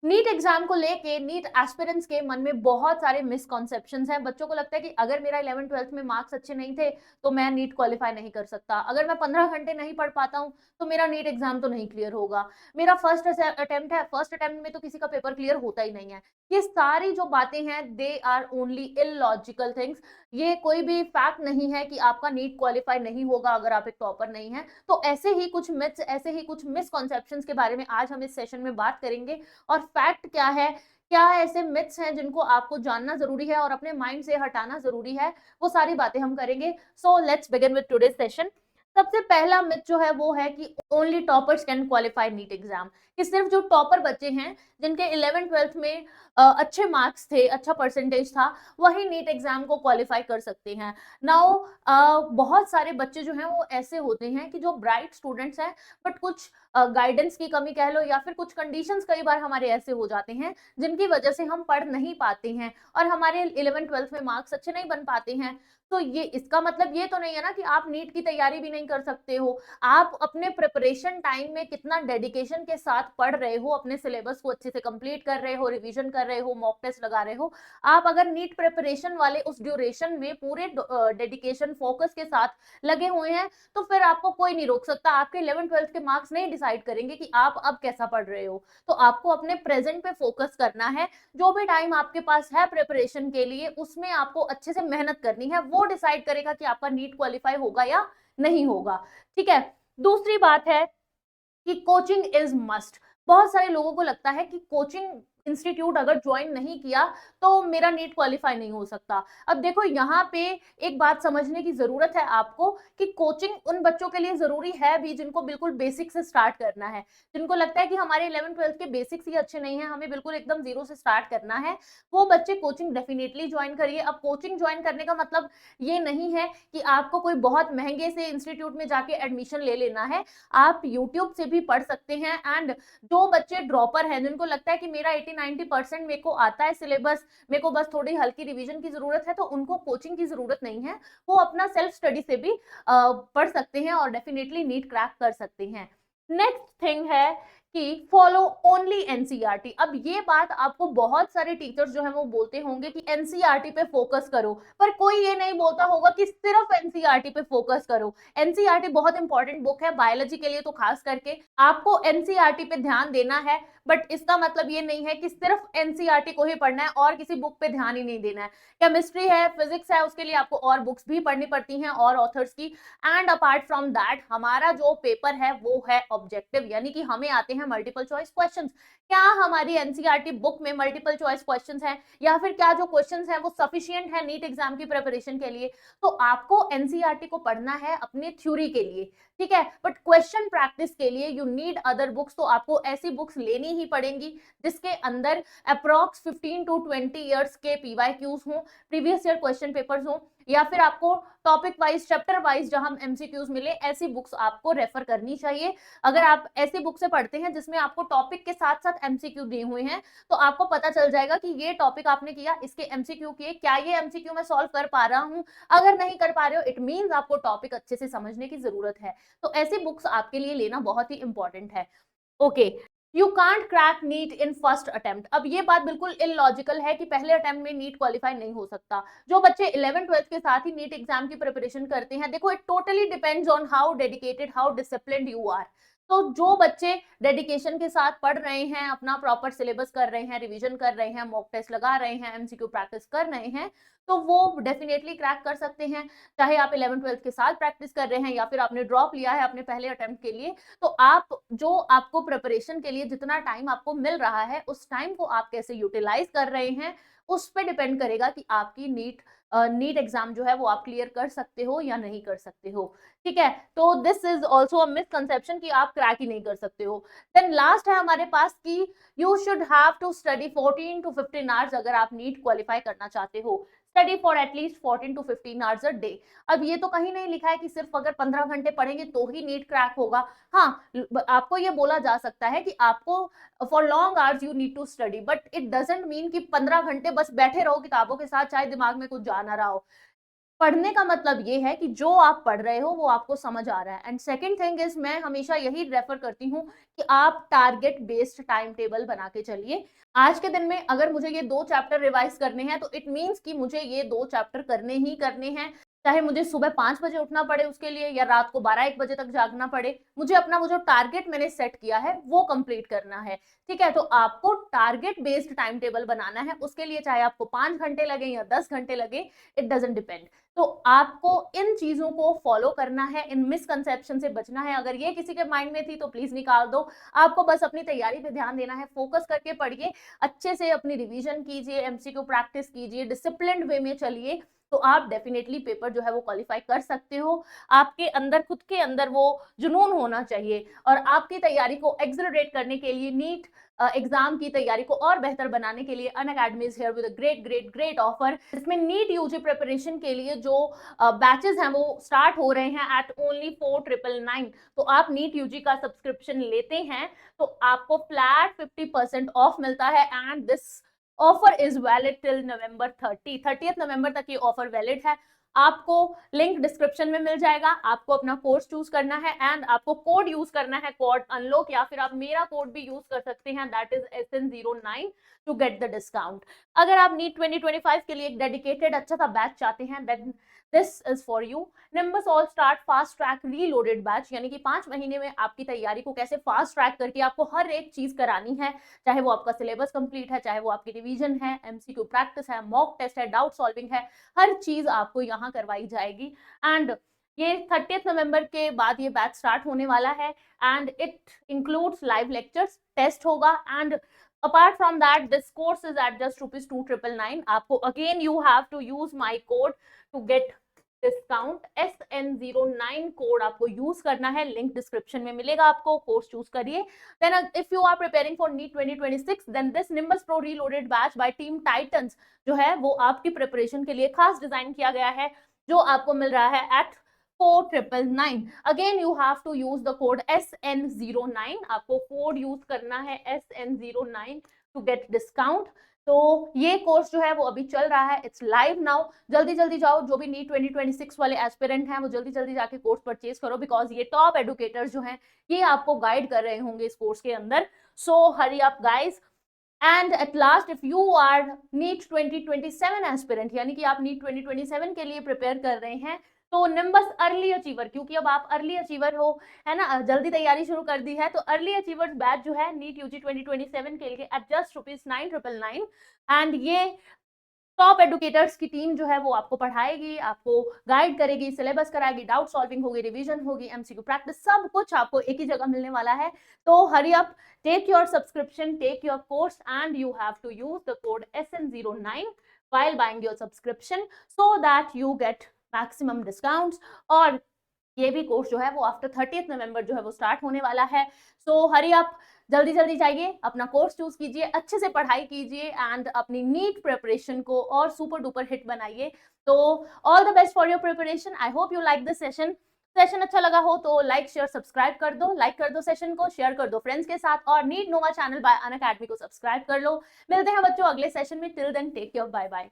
NEET exam को लेके NEET aspirants के मन में बहुत सारे मिसकॉन्सेप्शंस हैं। बच्चों को लगता है कि अगर मेरा 11 ट्वेल्थ में मार्क्स अच्छे नहीं थे तो मैं नीट क्वालिफाई नहीं कर सकता, अगर मैं 15 घंटे नहीं पढ़ पाता हूं तो मेरा नीट एग्जाम तो नहीं क्लियर होगा, मेरा फर्स्ट अटेम्प्ट है, फर्स्ट अटेम्प्ट में तो किसी का पेपर क्लियर होता ही नहीं है। ये सारी जो बातें हैं they are only illogical things. ये कोई भी फैक्ट नहीं है कि आपका नीट क्वालिफाई नहीं होगा अगर आप एक टॉपर नहीं है। तो ऐसे ही कुछ मिथ्स, ऐसे ही कुछ मिसकॉन्सेप्शंस के बारे में आज हम इस सेशन में बात करेंगे। और फैक्ट क्या है, क्या ऐसे मिथ्स हैं जिनको आपको जानना जरूरी है और अपने माइंड से हटाना जरूरी है, वो सारी बातें हम करेंगे। So let's begin with today session. सबसे पहला मिथ जो है वो है कि only toppers can qualify NEET exam, कि सिर्फ जो टॉपर बच्चे हैं जिनके 11 ट्वेल्थ में अच्छे मार्क्स थे, अच्छा परसेंटेज था, वही नीट एग्जाम को क्वालिफाई कर सकते हैं। नाउ बहुत सारे बच्चे जो हैं वो ऐसे होते हैं कि जो ब्राइट स्टूडेंट्स हैं, बट कुछ गाइडेंस की कमी कह लो या फिर कुछ कंडीशंस कई बार हमारे ऐसे हो जाते हैं जिनकी वजह से हम पढ़ नहीं पाते हैं और हमारे 11 ट्वेल्थ में मार्क्स अच्छे नहीं बन पाते हैं। तो ये इसका मतलब ये तो नहीं है ना कि आप नीट की तैयारी भी नहीं कर सकते हो। आप अपने प्रिपरेशन टाइम में कितना डेडिकेशन के साथ पढ़ रहे हो, अपने सिलेबस को अच्छे से कंप्लीट कर रहे हो, रिवीजन कर रहे हो, मॉक टेस्ट लगा रहे हो। आप अगर नीट प्रिपरेशन वाले उस ड्यूरेशन में पूरे डेडिकेशन फोकस के साथ लगे हुए हैं तो फिर आपको कोई नहीं रोक सकता। आपके 11 ट्वेल्थ के मार्क्स नहीं डिसाइड करेंगे कि आप अब कैसा पढ़ रहे हो। तो आपको अपने प्रेजेंट पे फोकस करना है। जो भी टाइम आपके पास है प्रिपरेशन के लिए उसमें आपको अच्छे से मेहनत करनी है, वो डिसाइड करेगा कि आपका नीट क्वालिफाई होगा या नहीं होगा। ठीक है। दूसरी बात है कि कोचिंग इज मस्ट। बहुत सारे लोगों को लगता है कि कोचिंग इंस्टीट्यूट अगर ज्वाइन नहीं किया तो मेरा नीट क्वालिफाई नहीं हो सकता। अब देखो यहाँ पे एक बात समझने की जरूरत है आपको कि कोचिंग उन बच्चों के लिए जरूरी है भी जिनको बिल्कुल बेसिक से स्टार्ट करना है, जिनको लगता है कि हमारे 11 ट्वेल्थ के बेसिक्स ही अच्छे नहीं है, हमें बिल्कुल एकदम जीरो से स्टार्ट करना है। वो बच्चे कोचिंग डेफिनेटली ज्वाइन करिए। अब कोचिंग ज्वाइन करने का मतलब ये नहीं है कि आपको कोई बहुत महंगे से इंस्टीट्यूट में जाके एडमिशन ले लेना है। आप यूट्यूब से भी पढ़ सकते हैं। एंड जो बच्चे ड्रॉपर हैं जिनको लगता है कि मेरा 80-90% मेरे को आता है सिलेबस, मेरे को बस थोड़ी हल्की रिवीजन की जरूरत है, तो उनको कोचिंग की जरूरत नहीं है। वो अपना सेल्फ स्टडी से भी पढ़ सकते हैं और डेफिनेटली नीट क्रैक कर सकते हैं। नेक्स्ट थिंग है कि फॉलो ओनली एनसीईआरटी। अब ये बात आपको बहुत सारे टीचर्स जो है वो बोलते होंगे कि एनसीईआरटी पे फोकस करो, पर कोई ये नहीं बोलता होगा कि सिर्फ एनसीईआरटी पे फोकस करो। एनसीईआरटी बहुत इंपॉर्टेंट बुक है बायोलॉजी के लिए, तो खास करके आपको एनसीईआरटी पे ध्यान देना है। बट इसका मतलब ये नहीं है कि सिर्फ एनसीईआरटी को ही पढ़ना है और किसी बुक पे ध्यान ही नहीं देना है। केमिस्ट्री है, फिजिक्स है, उसके लिए आपको और बुक्स भी पढ़नी पड़ती हैं और ऑथर्स की। एंड अपार्ट फ्रॉम दैट हमारा जो पेपर है वो है ऑब्जेक्टिव, यानी कि हमें आते हैं मल्टीपल चॉइस क्वेश्चंस। क्या हमारी एनसीईआरटी बुक में मल्टीपल चॉइस क्वेश्चंस हैं या फिर क्या जो क्वेश्चंस हैं वो सफिशिएंट है नीट एग्जाम की प्रिपरेशन के लिए? तो आपको एनसीईआरटी को पढ़ना है अपने थ्योरी के लिए, ठीक है, बट क्वेश्चन प्रैक्टिस के लिए यू नीड अदर बुक्स। तो आपको ऐसी बुक्स लेनी ही पड़ेंगी जिसके अंदर अप्रॉक्स 15 to 20 ईयर्स के पीवाईक्यूज हों, प्रीवियस ईयर क्वेश्चन पेपर्स हों, या फिर आपको टॉपिक वाइज, चैप्टर वाइज जहां एमसीक्यूज मिले, ऐसी बुक्स आपको रेफर करनी चाहिए। अगर आप ऐसी बुक से पढ़ते हैं जिसमें आपको टॉपिक के साथ साथ एमसीक्यू दिए हुए हैं तो आपको पता चल जाएगा कि ये टॉपिक आपने किया, इसके एमसीक्यू किए, क्या ये एमसीक्यू मैं सॉल्व कर पा रहा हूं। अगर नहीं कर पा रहे हो इट मींस आपको टॉपिक अच्छे से समझने की जरूरत है। तो ऐसी बुक्स आपके लिए लेना बहुत ही इंपॉर्टेंट है। Okay. You can't crack NEET in first attempt. अब ये बात बिल्कुल इलॉजिकल है कि पहले अटेम्प्ट में नीट क्वालिफाई नहीं हो सकता। जो बच्चे 11 ट्वेल्थ के साथ ही नीट एग्जाम की प्रिपरेशन करते हैं, देखो it totally depends on how dedicated, how disciplined you are. तो जो बच्चे डेडिकेशन के साथ पढ़ रहे हैं, अपना प्रॉपर सिलेबस कर रहे हैं, रिवीजन कर रहे हैं, मॉक टेस्ट लगा रहे हैं, एमसीक्यू प्रैक्टिस कर रहे हैं, तो वो डेफिनेटली क्रैक कर सकते हैं। चाहे आप 11 ट्वेल्थ के साथ प्रैक्टिस कर रहे हैं या फिर आपने ड्रॉप लिया है अपने पहले अटेम्प्ट के लिए, तो आप जो आपको प्रिपरेशन के लिए जितना टाइम आपको मिल रहा है उस टाइम को आप कैसे यूटिलाइज कर रहे हैं उस पर डिपेंड करेगा कि आपकी नीट एग्जाम जो है वो आप क्लियर कर सकते हो या नहीं कर सकते हो। ठीक है। तो this is also a misconception कि आप क्रैक ही नहीं कर सकते हो। देन लास्ट है हमारे पास कि you should have to study 14 to 15 hours अगर आप नीट क्वालिफाई करना चाहते हो। Study for at least 14 to 15 hours a day. अब ये तो कहीं नहीं लिखा है कि सिर्फ अगर 15 घंटे पढ़ेंगे तो ही नीट क्रैक होगा। हाँ, आपको ये बोला जा सकता है कि आपको for long hours you need to study, but it doesn't mean कि 15 घंटे बस बैठे रहो किताबों के साथ चाहे दिमाग में कुछ जा ना रहा हो। पढ़ने का मतलब ये है कि जो आप पढ़ रहे हो वो आपको समझ आ रहा है। एंड सेकंड थिंग इज, मैं हमेशा यही रेफर करती हूँ कि आप टारगेट बेस्ड टाइम टेबल बना के चलिए। आज के दिन में अगर मुझे ये 2 चैप्टर रिवाइज करने हैं तो इट मीन्स कि मुझे ये 2 चैप्टर करने ही करने हैं। चाहे मुझे सुबह 5 बजे उठना पड़े उसके लिए या रात को 12-1 बजे तक जागना पड़े, मुझे अपना वो जो टारगेट मैंने सेट किया है वो कंप्लीट करना है। ठीक है, तो आपको टारगेट बेस्ड टाइम टेबल बनाना है। उसके लिए चाहे आपको 5 घंटे लगे या 10 घंटे लगे, इट डजंट डिपेंड। तो आपको इन चीजों को फॉलो करना है, इन मिसकंसेप्शन से बचना है। अगर ये किसी के माइंड में थी तो प्लीज निकाल दो। आपको बस अपनी तैयारी पे ध्यान देना है, फोकस करके पढ़िए, अच्छे से अपनी रिवीजन कीजिए, एमसीक्यू प्रैक्टिस कीजिए, डिसिप्लिन्ड वे में चलिए, तो आप डेफिनेटली पेपर जो है वो क्वालिफाई कर सकते हो। आपके अंदर, खुद के अंदर वो जुनून होना चाहिए। और आपकी तैयारी को एक्सेलरेट करने के लिए, नीट एग्जाम की तैयारी को और बेहतर बनाने के लिए, Unacademy is here with a great great great offer. इसमें नीट यूजी प्रिपरेशन के लिए जो बैचेस हैं वो स्टार्ट हो रहे हैं एट ओनली 4999। तो आप नीट यूजी का सब्सक्रिप्शन लेते हैं तो आपको फ्लैट 50% ऑफ मिलता है। And this offer is valid till November 30th नवंबर तक ये ऑफर वैलिड है। आपको लिंक डिस्क्रिप्शन में मिल जाएगा। आपको अपना कोर्स चूज करना है एंड आपको कोड यूज करना है, कोड अनलॉक, या फिर आप मेरा कोड भी यूज कर सकते हैं, that is SN09 to get the discount. अगर आप नीट 2025 के लिए एक डेडिकेटेड अच्छा सा बैच चाहते हैं, then this is for you. Nimbus all start fast track reloaded batch, यानी कि 5 महीने में आपकी तैयारी को कैसे फास्ट ट्रैक करके आपको हर एक चीज करानी है, चाहे वो आपका सिलेबस कंप्लीट है, चाहे वो आपकी रिवीजन है, एमसीक्यू प्रैक्टिस है, मॉक टेस्ट है, डाउट सॉल्विंग है, हर चीज आपको यहाँ करवाई जाएगी। एंड ये 30th नवंबर के बाद ये बैच स्टार्ट होने वाला है and it includes live lectures, test होगा। And apart from that, this course is at just ₹2,999। आपको again you have to use my code to get discount. SN09 code आपको यूज करना है, लिंक डिस्क्रिप्शन में मिलेगा, आपको कोर्स चूज करिए। Then if you are preparing for NEET 2026, then this Nimbus pro reloaded batch by team Titans जो है वो आपकी प्रिपरेशन के लिए खास डिजाइन किया गया है, जो आपको मिल रहा है at 4999। Again you have to use the code SN09। आपको कोड यूज करना है SN09 टू गेट डिस्काउंट। तो ये कोर्स जो है वो अभी चल रहा है, इट्स लाइव नाउ। जल्दी जल्दी जाओ, जो भी नीट 2026 वाले एस्पिरेंट हैं वो जल्दी जल्दी जाके कोर्स परचेज करो, बिकॉज ये टॉप एडुकेटर्स जो हैं ये आपको गाइड कर रहे होंगे इस कोर्स के अंदर। So hurry up guys. And at last, if you are NEET 2027 aspirant, यानी कि आप नीट 2027 के लिए प्रिपेयर कर रहे हैं, तो निम्बस अर्ली अचीवर, क्योंकि अब आप अर्ली अचीवर हो, है ना, जल्दी तैयारी शुरू कर दी है, तो अर्ली अचीवर्स बैच जो है नीट यूजी 2027 के लिए एट जस्ट ₹9,999। एंड ये टॉप एडुकेटर्स की टीम जो है वो आपको पढ़ाएगी, आपको गाइड करेगी, सिलेबस कराएगी, डाउट सॉल्विंग होगी, रिवीजन होगी, एमसीक्यू प्रैक्टिस, सब कुछ आपको एक ही जगह मिलने वाला है। तो hurry up, take your subscription, take your course, and you have to use the code SN09 while buying your subscription so that you get maximum discounts। और ये भी कोर्स जो है वो आफ्टर 30th नवंबर जो है वो स्टार्ट होने वाला है। सो हरी अप, जल्दी जल्दी जाइए, अपना कोर्स चूज कीजिए, अच्छे से पढ़ाई कीजिए एंड अपनी नीट प्रिपरेशन को और सुपर डुपर हिट बनाइए। तो all the best for your preparation. I hope you like this session. Session अच्छा लगा हो तो लाइक शेयर सब्सक्राइब कर दो, लाइक कर दो सेशन को, शेयर कर दो फ्रेंड्स के साथ, और NEET Nova channel by Unacademy को सब्सक्राइब कर लो। मिलते हैं बच्चों अगले सेशन में। Till then take care, bye bye.